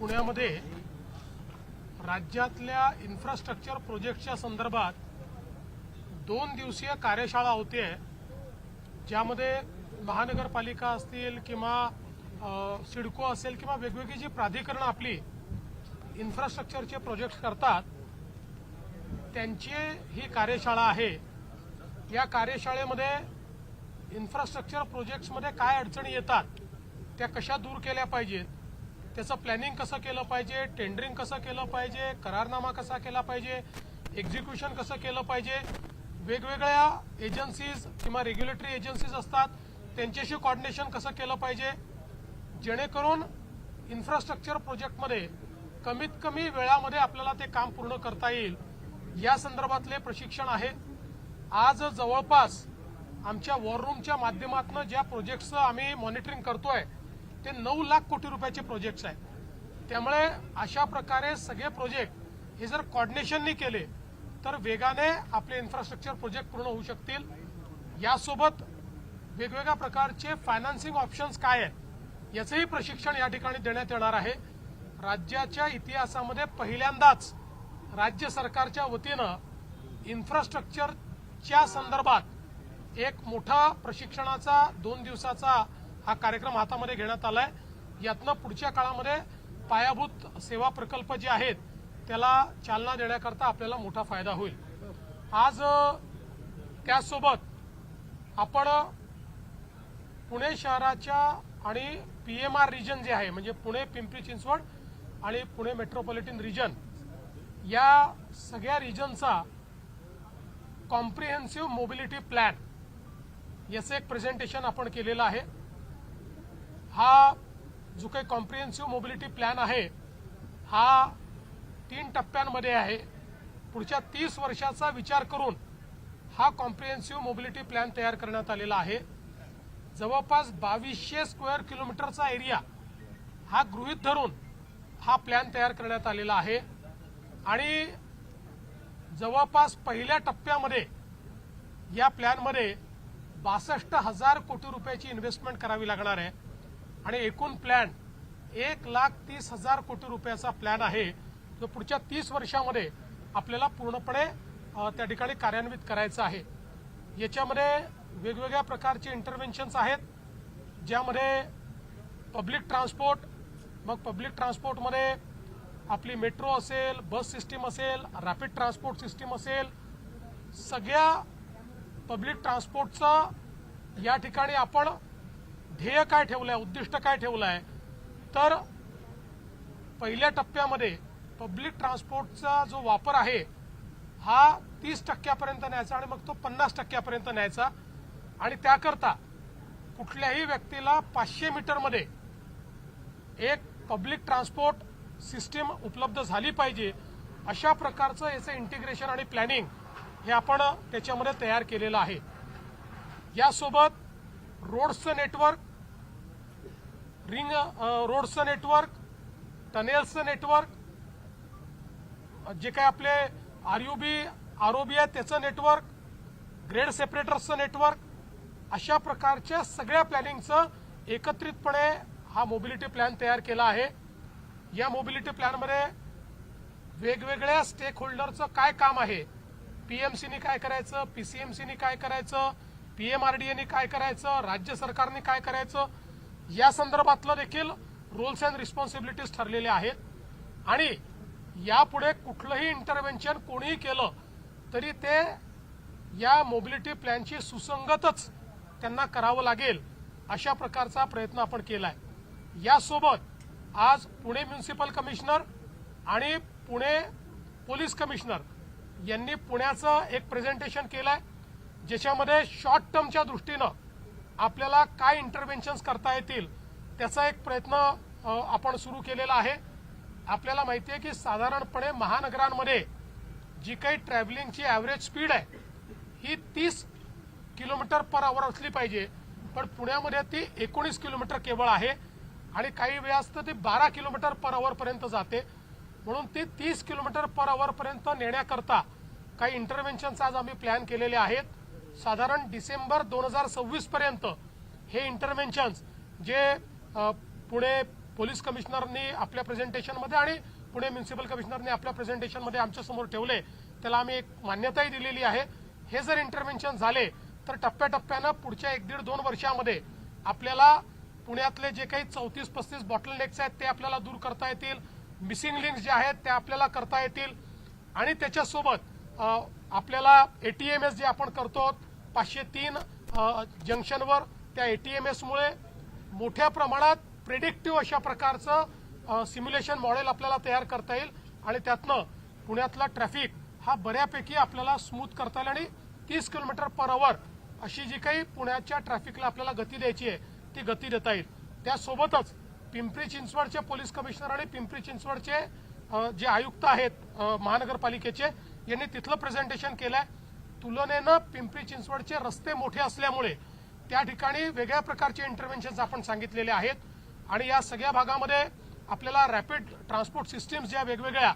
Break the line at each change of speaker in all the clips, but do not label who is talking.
पुण्यामध्ये राज्यातल्या इन्फ्रास्ट्रक्चर प्रोजेक्टच्या संदर्भात 2 दिवसीय कार्यशाळा होते, ज्यामध्ये महानगरपालिका असतील किंवा सिडको असेल किंवा वेगवेगळी जी प्राधिकरणं आपली इन्फ्रास्ट्रक्चरचे प्रोजेक्ट्स करतात त्यांची ही कार्यशाळा आहे। या कार्यशाळेमध्ये इन्फ्रास्ट्रक्चर प्रोजेक्ट्समध्ये काय अडचणी येतात त्या कशा दूर केल्या पाहिजेत, त्याचं प्लॅनिंग कसं केलं पाहिजे, टेंडरिंग कसं केलं पाहिजे, करारनामा कसा केला पाहिजे, एक्झिक्युशन कसं केलं पाहिजे, वेगवेगळ्या एजन्सीज किंवा रेग्युलेटरी एजन्सीज असतात त्यांच्याशी कोऑर्डिनेशन कसं केलं पाहिजे, जेणेकरून इन्फ्रास्ट्रक्चर प्रोजेक्टमध्ये कमीत कमी वेळामध्ये आपल्याला ते काम पूर्ण करता येईल या संदर्भातले प्रशिक्षण आहे। आज जवळपास आमच्या वॉर रूमच्या माध्यमातून ज्या प्रोजेक्ट्सचं आम्ही मॉनिटरिंग करतोय ते 9 लाख कोटी रुपयाचे प्रोजेक्ट्स आहेत। त्यामुळे अशा प्रकारे सगळे प्रोजेक्ट हे जर कोऑर्डिनेशननी केले तर वेगाने आपले इन्फ्रास्ट्रक्चर प्रोजेक्ट पूर्ण होऊ शकतील। यासोबत वेगवेगळ्या प्रकारचे फायनान्सिंग ऑप्शन्स काय आहेत याचंही प्रशिक्षण या ठिकाणी देण्यात येणार आहे। राज्याच्या इतिहासामध्ये पहिल्यांदाच राज्य सरकारच्या वतीनं इन्फ्रास्ट्रक्चरच्या संदर्भात एक मोठा प्रशिक्षणाचा 2 दिवसाचा हा कार्यक्रम हातामध्ये घेण्यात आलाय। यातनं पुढच्या काळामध्ये पायाभूत सेवा प्रकल्प जे आहेत त्याला चालना देण्याकरता आपल्याला मोठा फायदा होईल। आज त्यासोबत आपण पुणे शहराच्या आणि PMR रिजन जे आहे म्हणजे पुणे पिंपरी चिंचवड आणि पुणे मेट्रोपॉलिटन रिजन या सगळ्या रिजनचा कॉम्प्रिहेन्सिव्ह मोबिलिटी प्लॅन याचं एक प्रेझेंटेशन आपण केलेलं आहे। हा जो काही कॉम्प्रिहेन्सिव्ह मोबिलिटी प्लॅन आहे हा 3 टप्प्यांमध्ये आहे। पुढच्या 30 वर्षाचा विचार करून हा कॉम्प्रिहेन्सिव्ह मोबिलिटी प्लॅन तयार करण्यात आलेला आहे। जवळपास 2200 स्क्वेअर किलोमीटरचा एरिया हा गृहीत धरून हा प्लॅन तयार करण्यात आलेला आहे आणि जवळपास पहिल्या टप्प्यामध्ये या प्लॅनमध्ये 62,000 कोटी रुपयाची इन्व्हेस्टमेंट करावी लागणार आहे आणि एकूण प्लॅन 1,30,000 कोटी रुपयाचा प्लॅन आहे जो पुढच्या 30 वर्षामध्ये आपल्याला पूर्णपणे त्या ठिकाणी कार्यान्वित करायचा आहे। याच्यामध्ये वेगवेगळ्या प्रकारचे इंटरव्हेन्शन्स आहेत, ज्यामध्ये पब्लिक ट्रान्सपोर्ट, मग पब्लिक ट्रान्सपोर्टमध्ये आपली मेट्रो असेल, बस सिस्टीम असेल, रॅपिड ट्रान्सपोर्ट सिस्टीम असेल, सगळ्या पब्लिक ट्रान्सपोर्टचं या ठिकाणी आपण ध्येय काय ठेवलंय, उद्दिष्ट काय ठेवलंय, तर पहिल्या टप्प्यामध्ये पब्लिक ट्रान्सपोर्टचा जो वापर आहे हा 30% न्यायचा आणि मग तो 50% न्यायचा आणि त्याकरता कुठल्याही व्यक्तीला 500 मीटरमध्ये एक पब्लिक ट्रान्सपोर्ट सिस्टीम उपलब्ध झाली पाहिजे अशा प्रकारचं याचं इंटिग्रेशन आणि प्लॅनिंग हे आपण त्याच्यामध्ये तयार केलेलं आहे। यासोबत रोड्सचं नेटवर्क, रिंग रोड्सचं नेटवर्क, टनेल्सचं नेटवर्क, जे काही आपले ROB आहे त्याचं नेटवर्क, ग्रेड सेपरेटर्सचं नेटवर्क, अशा प्रकारच्या सगळ्या प्लॅनिंगचं एकत्रितपणे हा मोबिलिटी प्लॅन तयार केला आहे। या मोबिलिटी प्लॅनमध्ये वेगवेगळ्या स्टेक होल्डरचं काय काम आहे, PMCनी काय करायचं, PCMCनी काय करायचं, PMRDAनी काय करायचं, राज्य सरकारने काय करायचं या संदर्भातलं देखील रोल्स अँड रिस्पॉन्सिबिलिटीज ठरलेले आहेत आणि यापुढे कुठलंही इंटरव्हेन्शन कोणीही केलं तरी ते या मोबिलिटी प्लॅनची सुसंगतच त्यांना करावं लागेल अशा प्रकारचा प्रयत्न आपण केलाय। यासोबत आज पुणे म्युनिसिपल कमिशनर आणि पुणे पोलीस कमिशनर यांनी पुण्याचं एक प्रेझेंटेशन केलंय, ज्याच्यामध्ये शॉर्ट टर्मच्या दृष्टीनं आपल्याला काय इंटरव्हेन्शन्स करता येतील त्याचा एक प्रयत्न आपण सुरू केलेला आहे। आपल्याला माहिती आहे की साधारणपणे महानगरांमध्ये जी काही ट्रॅव्हलिंगची ॲव्हरेज स्पीड आहे ही 30 km/h असली पाहिजे, पण पुण्यामध्ये ती 19 किलोमीटर केवळ आहे आणि काही वेळास तर ती 12 km/h पर्यंत जाते। म्हणून ती 30 km/h पर्यंत नेण्याकरता काही इंटरव्हेन्शन्स आज आम्ही प्लॅन केलेले आहेत। साधारण डिसेंबर 2026 पर्यंत हे इंटरव्हेन्शन्स जे पुणे पोलीस कमिशनरनी आपल्या प्रेझेंटेशनमध्ये आणि पुणे म्युन्सिपल कमिशनरने आपल्या प्रेझेंटेशनमध्ये आमच्यासमोर ठेवले, त्याला आम्ही एक मान्यताही दिलेली आहे. हे जर इंटरव्हेन्शन झाले तर टप्प्याटप्प्यानं पुढच्या 1-1.5-2 वर्षामध्ये आपल्याला पुण्यातले जे काही 34-35 बॉटलनेक्स आहेत ते आपल्याला दूर करता येतील, मिसिंग लिंक्स जे आहेत त्या आपल्याला करता येतील आणि त्याच्यासोबत आपल्याला एटीएमएस जे आपण करतो 503 जंक्शनवर, त्या एटीएमएसमुळे मोठ्या प्रमाणात प्रेडिक्टिव्ह अशा प्रकारचं सिम्युलेशन मॉडेल आपल्याला तयार करता येईल आणि त्यातनं पुण्यातला ट्रॅफिक हा बऱ्यापैकी आपल्याला स्मूथ करता येईल आणि 30 किलोमीटर/आवर अशी जी काही पुण्याच्या ट्रॅफिकला आपल्याला गती द्यायची आहे ती गती देता येईल. त्यासोबतच पिंपरी चिंचवडचे पोलीस कमिशनर आणि पिंपरी चिंचवडचे जे आयुक्त आहेत महानगरपालिकेचे, यांनी तिथलं प्रेझेंटेशन केलंय. तुलनेनं पिंपरी चिंचवडचे रस्ते मोठे असल्यामुळे त्या ठिकाणी वेगळ्या प्रकारचे इंटरव्हेन्शन्स आपण सांगितलेले आहेत आणि या सगळ्या भागामध्ये आपल्याला रॅपिड ट्रान्सपोर्ट सिस्टीम्स ज्या वेगवेगळ्या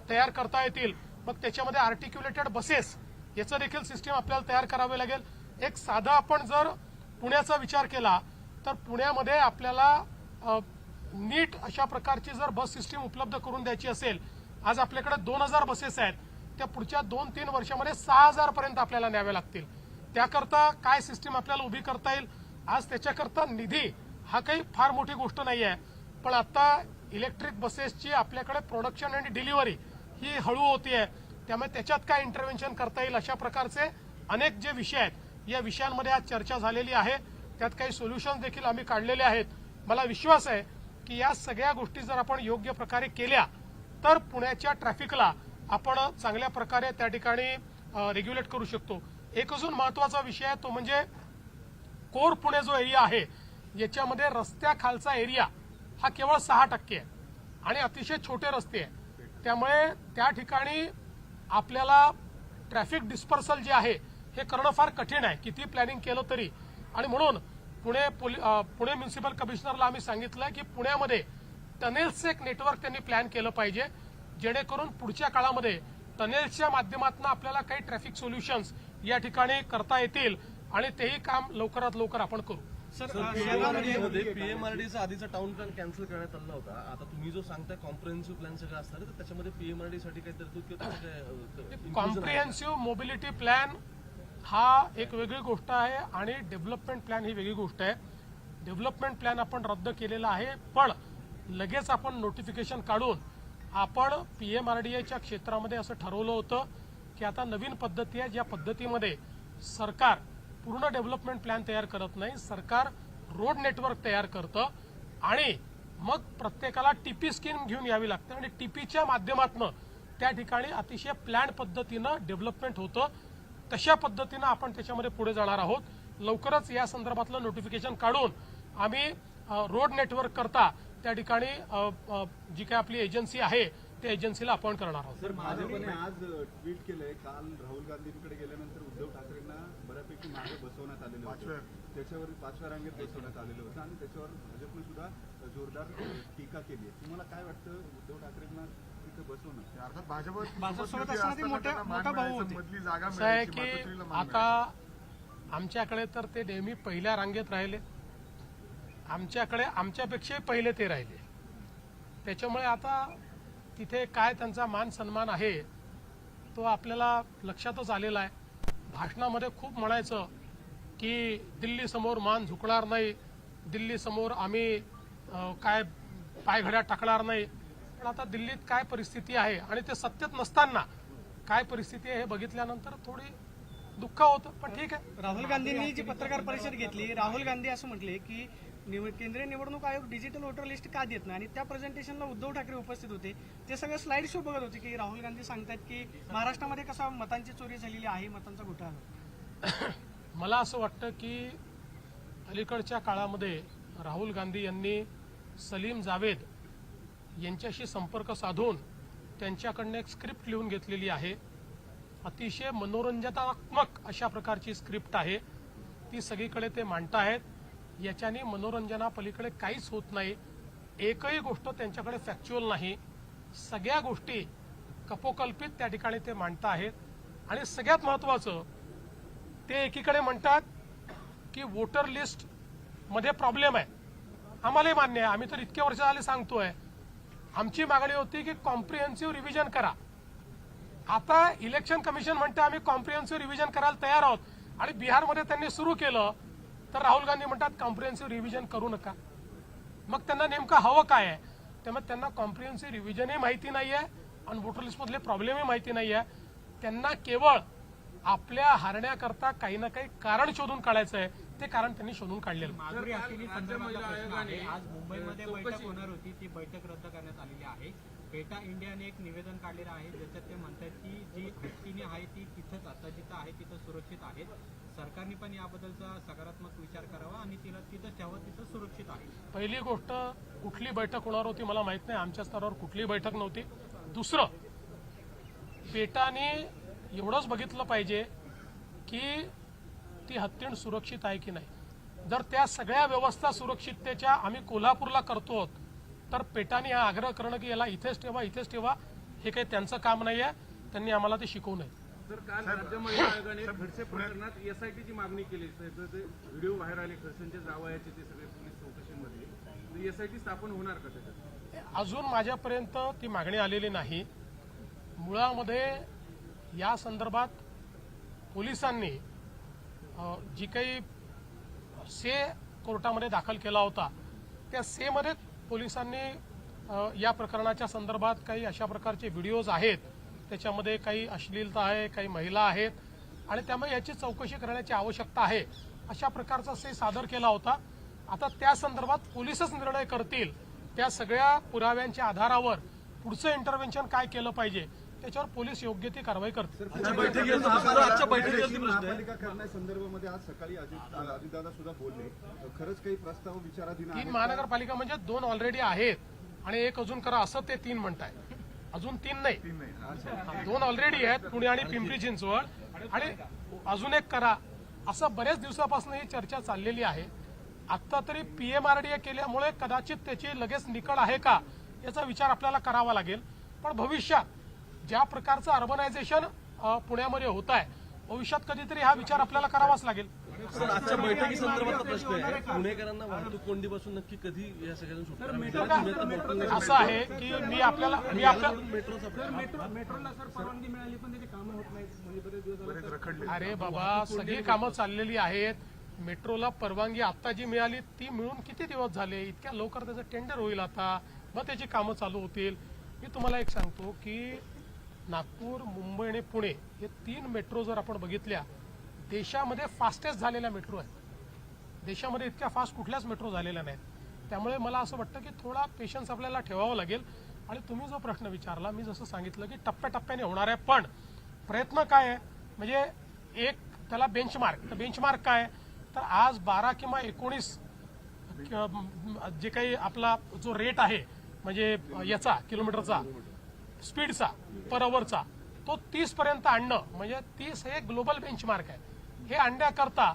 तयार करता येतील. मग त्याच्यामध्ये आर्टिक्युलेटेड बसेस याचं देखील सिस्टीम आपल्याला तयार करावे लागेल. एक साधा आपण जर पुण्याचा विचार केला तर पुण्यामध्ये आपल्याला नीट अशा प्रकारची जर बस सिस्टीम उपलब्ध करून द्यायची असेल, आज आपल्याकडे 2000 बसेस आहेत, त्या पुढच्या 2-3 वर्षामध्ये 6000 पर्यंत आपल्याला न्याव्या लागतील. त्याकरता काय सिस्टीम आपल्याला उभी करता येईल, आज त्याच्याकरता निधी हा काही फार मोठी गोष्ट नाही आहे. पण आता इलेक्ट्रिक बसेसची आपल्याकडे प्रोडक्शन आणि डिलिव्हरी ही हळू होतीये, त्यामुळे त्याच्यात काय इंटरव्हेन्शन करता येईल अशा प्रकारचे अनेक जे विषय आहेत या विषयांमध्ये आज चर्चा झालेली आहे. त्यात काही सोल्युशन्स देखील आम्ही काढलेले आहेत. मला विश्वास आहे की या सगळ्या गोष्टी जर आपण योग्य प्रकारे केल्या तर पुण्याच्या ट्रॅफिकला आपण चांगल्या प्रकारे त्या ठिकाणी रेग्युलेट करू शकतो. एक अजून महत्वाचा विषय आहे तो म्हणजे कोर पुणे जो एरिया आहे याच्यामध्ये रस्त्याखालचा एरिया हा केवळ 6% आहे आणि अतिशय छोटे रस्ते आहे. त्यामुळे त्या ठिकाणी आपल्याला ट्रॅफिक डिस्पर्सल जे आहे हे करणं फार कठीण आहे किती प्लॅनिंग केलं तरी. आणि म्हणून पुणे म्युन्सिपल कमिशनरला आम्ही सांगितलं की पुण्यामध्ये टनेल्सचं एक नेटवर्क त्यांनी प्लॅन केलं पाहिजे, जेणेकरून पुढच्या काळामध्ये टनेल्सच्या माध्यमातून आपल्याला काही ट्रॅफिक सोल्युशन्स या ठिकाणी करता येतील आणि तेही काम लवकरात लवकर आपण करू.
सर, पीएमआरडीचा आधीचा टाउन प्लॅन कॅन्सल करण्यात आला होता. आता तुम्ही जो सांगताय कॉम्प्रिहेन्सिव्ह प्लॅन सगळं असणार तर त्याच्यामध्ये पीएमआरडी साठी काही तरतूद
कॉम्प्रिहेन्सिव्ह मोबिलिटी प्लॅन हा एक वेगळी गोष्ट आहे आणि डेव्हलपमेंट प्लॅन ही वेगळी गोष्ट आहे. डेव्हलपमेंट प्लॅन आपण रद्द केलेला आहे, पण लगेच आपण नोटिफिकेशन काढून आपण पीएमआरडीएच्या क्षेत्रामध्ये असं ठरवलं होतं की आता नवीन पद्धती आहे, ज्या पद्धतीमध्ये सरकार पूर्ण डेव्हलपमेंट प्लॅन तयार करत नाही, सरकार रोड नेटवर्क तयार करतं आणि मग प्रत्येकाला टीपी स्कीम घेऊन यावी लागते आणि टीपीच्या माध्यमातून त्या ठिकाणी अतिशय प्लॅन पद्धतीनं डेव्हलपमेंट होतं. तशा पद्धतीनं आपण त्याच्यामध्ये पुढे जाणार आहोत. लवकरच या संदर्भातलं नोटिफिकेशन काढून आम्ही रोड नेटवर्क करता त्या ठिकाणी जी काय आपली एजन्सी आहे त्या एजन्सीला अपॉइंट करणार आहोत.
सर, भाजपने आज ट्विट केलंय, काल राहुल गांधींकडे गेल्यानंतर उद्धव ठाकरेंना बऱ्यापैकी मागे बसवण्यात आलेलं होतं, त्याच्यावर 5व्या रांगेत बसवण्यात आलेलं होतं आणि त्याच्यावर भाजपने सुद्धा जोरदार टीका केली आहे. तुम्हाला काय वाटतं उद्धव ठाकरेंना तिथे बसवणं
अर्थात भाजप
आहे की आता आमच्याकडे तर ते नेहमी पहिल्या रांगेत राहिले, आमच्याकडे आमच्यापेक्षाही पहिले ते राहिले. त्याच्यामुळे आता तिथे काय त्यांचा मान सन्मान आहे तो आपल्याला लक्षातच आलेला आहे. भाषणामध्ये खूप म्हणायचं की दिल्ली समोर मान झुकणार नाही, दिल्ली समोर आम्ही काय पायघड्या टाकणार नाही. पण आता दिल्लीत काय परिस्थिती आहे आणि ते सत्तेत नसताना काय परिस्थिती आहे हे बघितल्यानंतर थोडी दुःख होतं. पण ठीक आहे.
राहुल गांधींनी जी पत्रकार परिषद घेतली, राहुल गांधी असं म्हटले की केंद्रीय निवडणूक आयोग डिजिटल वोटर लिस्ट का देत नाही आणि त्या प्रेझेंटेशनला उद्धव ठाकरे उपस्थित होते. ते सगळं स्लाइड शो बघत होते की राहुल गांधी सांगतात की महाराष्ट्रामध्ये कसा मतांची चोरी झालेली आहे, मतांचा घोटाळा.
मला असं वाटतं की अलीकडच्या काळामध्ये राहुल गांधी यांनी सलीम जावेद यांच्याशी संपर्क साधून त्यांच्याकडनं एक स्क्रिप्ट लिहून घेतलेली आहे. अतिशय मनोरंजनात्मक अशा प्रकारची स्क्रिप्ट आहे, ती सगळीकडे ते मांडताहेत. याच्याने मनोरंजनापलीकडे काहीच होत नाही. एकही गोष्ट त्यांच्याकडे फॅक्च्युअल नाही, सगळ्या गोष्टी कपोकल्पित त्या ठिकाणी ते मांडता आहेत. आणि सगळ्यात महत्वाचं ते एकीकडे म्हणतात की वोटर लिस्ट मध्ये प्रॉब्लेम आहे आम्हालाही मान्य आहे, आम्ही तर इतक्या वर्ष झाले सांगतोय. आमची मागणी होती की कॉम्प्रिहेन्सिव्ह रिव्हिजन करा. आता इलेक्शन कमिशन म्हणते आम्ही कॉम्प्रिहेन्सिव्ह रिव्हिजन करायला तयार आहोत, आणि बिहारमध्ये त्यांनी सुरू केलं तर राहुल गांधी म्हणतात कॉम्प्रिहेन्सिव्ह रिव्हिजन करू नका. मग त्यांना नेमकं हवं काय आहे? त्यामुळे त्यांना कॉम्प्रिहेन्सिव्ह रिव्हिजनही माहिती नाहीये आणि वोटर लिस्टमधले प्रॉब्लेमही माहिती नाहीये. त्यांना केवळ आपल्या हारण्याकरता काही ना काही कारण शोधून काढायचं आहे. ते कारण त्यांनी शोधून काढलेलं.
माधुरी आशिनी संदर्भातला प्रश्न आहे. आज मुंबईमध्ये बैठक होणार होती, ती बैठक रद्द करण्यात आलेली आहे. पेटा इंडियाने एक निवेदन काढलेलं आहे, ज्याच्यात ते म्हणतात की जी हत्तीने आहे ती तिथंच आता जिथं आहे तिथं सुरक्षित आहेत. सरकारने पण याबद्दलचा सकारात्मक विचार करावा आणि तिला तिथं ठेवा, तिथं सुरक्षित आहे.
पहिली गोष्ट, कुठली बैठक होणार होती मला माहित नाही. आमच्या स्तरावर कुठलीही बैठक नव्हती. दुसरं, पेटाने एवढंच बघितलं पाहिजे की ती हत्तीण सुरक्षित आहे की नाही. जर त्या सगळ्या व्यवस्था सुरक्षिततेच्या आम्ही कोल्हापूरला करतो, तर पेटाने हा आग्रह करणं की याला इथेच ठेवा, हे काही त्यांचं काम नाही आहे. त्यांनी आम्हाला ते शिकवू नये.
तर काल राज्य महिला आयोगाने खडसे प्रकरणात एसआयटीची मागणी केली. ते व्हिडिओ बाहेर आले खडसेंच्या जावयाचे, ते सगळे पोलीस चौकशीमध्ये एसआयटी स्थापन होणार का त्याच्यात?
अजून माझ्यापर्यंत ती मागणी आलेली नाही. मुळामध्ये या संदर्भात पोलिसांनी जी काही से कोर्टामध्ये दाखल केला होता, त्या सेमध्ये पोलिसांनी या प्रकरणाच्या संदर्भात काही अशा प्रकारचे व्हिडिओज आहेत, त्याच्यामध्ये काही अश्लीलता आहे, काही महिला आहेत, आणि त्यामुळे याची चौकशी करण्याची आवश्यकता आहे, अशा प्रकारचा से सादर केला होता. आता त्या संदर्भात पोलीसच निर्णय करतील. त्या सगळ्या पुराव्यांच्या आधारावर पुढचं इंटरव्हेन्शन काय केलं पाहिजे त्याच्यावर पोलीस योग्य ती कारवाई करतील.
आजच्या बैठकीवरती प्रश्न आहे.
महापालिका करण्यासंदर्भामध्ये आज सकाळी अजितदादा सुद्धा बोलले. खरंच काही प्रस्ताव विचाराधीन आहेत
3
का?
महानगरपालिका म्हणजे 2 ऑलरेडी आहेत आणि 1 अजून करा असं ते 3 म्हणताय. अजून 3 नाही, 2 ऑलरेडी आहेत, पुणे आणि पिंपरी चिंचवड, आणि अजून 1 करा, असं बऱ्याच दिवसापासून ही चर्चा चाललेली आहे. आता तरी PMRDA केल्यामुळे कदाचित त्याची लगेच निकड आहे का याचा विचार आपल्याला करावा लागेल. पण भविष्यात ज्या प्रकारचं अर्बनायझेशन पुण्यामध्ये होत आहे, भविष्यात कधीतरी हा विचार आपल्याला करावाच लागेल.
सर, आजच्या बैठकी संदर्भातला प्रश्न आहे, पुणेकरांना वाहतूक कोंडीपासून नक्की कधी या सगळ्यातून सुटका?
असं आहे की मी आपल्याला
मेट्रोला सर परवानगी मिळाली पण त्याची कामं होत नाहीत. बरेच दिवस
अरे बाबा, सगळी कामं चाललेली आहेत. मेट्रोला परवानगी आता जी मिळाली ती मिळून किती दिवस झाले? इतक्या लवकर त्याचं टेंडर होईल आता, मग त्याची कामं चालू होतील. मी तुम्हाला एक सांगतो की नागपूर, मुंबई आणि पुणे हे 3 मेट्रो जर आपण बघितल्या, देशामध्ये फास्टेस्ट झालेल्या मेट्रो आहेत. देशामध्ये इतक्या फास्ट कुठल्याच मेट्रो झालेल्या नाहीत. त्यामुळे मला असं वाटतं की थोडा पेशन्स आपल्याला ठेवावा लागेल. आणि तुम्ही जो प्रश्न विचारला, मी जसं सांगितलं की टप्प्याटप्प्याने होणार आहे. पण प्रयत्न काय आहे, म्हणजे एक त्याला बेंचमार्क. तर बेंचमार्क काय, तर आज 12 किंवा 19 जे काही आपला जो रेट आहे, म्हणजे याचा किलोमीटरचा स्पीडचा पर अवरचा, तो 30 पर्यंत आणणं, म्हणजे 30 हे ग्लोबल बेंचमार्क आहे. हे आणण्याकरता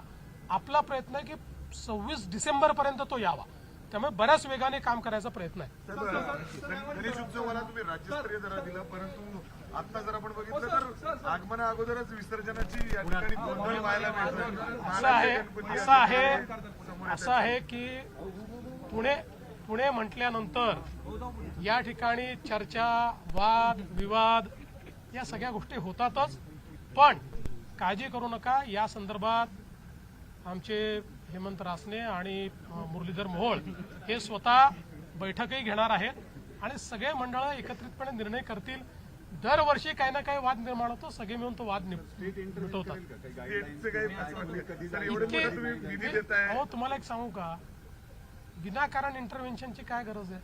आपला प्रयत्न आहे की 26 डिसेंबर पर्यंत तो यावा. त्यामुळे बऱ्याच वेगाने काम करायचा प्रयत्न आहे.
गणेश उत्सवाला तुम्ही राज्यस्तरीय दरा दिला, परंतु आता जर आपण बघितलं तर आगमना अगोदरच विसर्जनाची या ठिकाणी गोंधळ व्हायला मिळतो.
असं आहे की पुणे म्हटल्यानंतर या ठिकाणी चर्चा, वाद विवाद या सगळ्या गोष्टी होतातच. पण काळजी करू नका, या संदर्भात आमचे हेमंत रासने आणि मुरलीधर मोहोळ हे स्वतः बैठकही घेणार आहेत आणि सगळे मंडळ एकत्रितपणे निर्णय करतील. दरवर्षी काही ना काही वाद निर्माण होतो, सगळे मिळून तो वाद मिटवतात. हो, तुम्हाला एक सांगू का, विनाकारण इंटरव्हेन्शनची काय गरज आहे?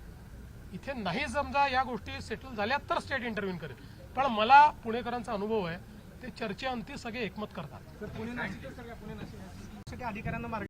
इथे नाही समजा या गोष्टी सेटल झाल्या तर स्टेट इंटरव्ह्यू करेल. पण मला पुणेकरांचा अनुभव आहे, ते चर्चेअंती सगळे एकमत करतात.
पुणे नाशिक अधिकाऱ्यांना मार्ग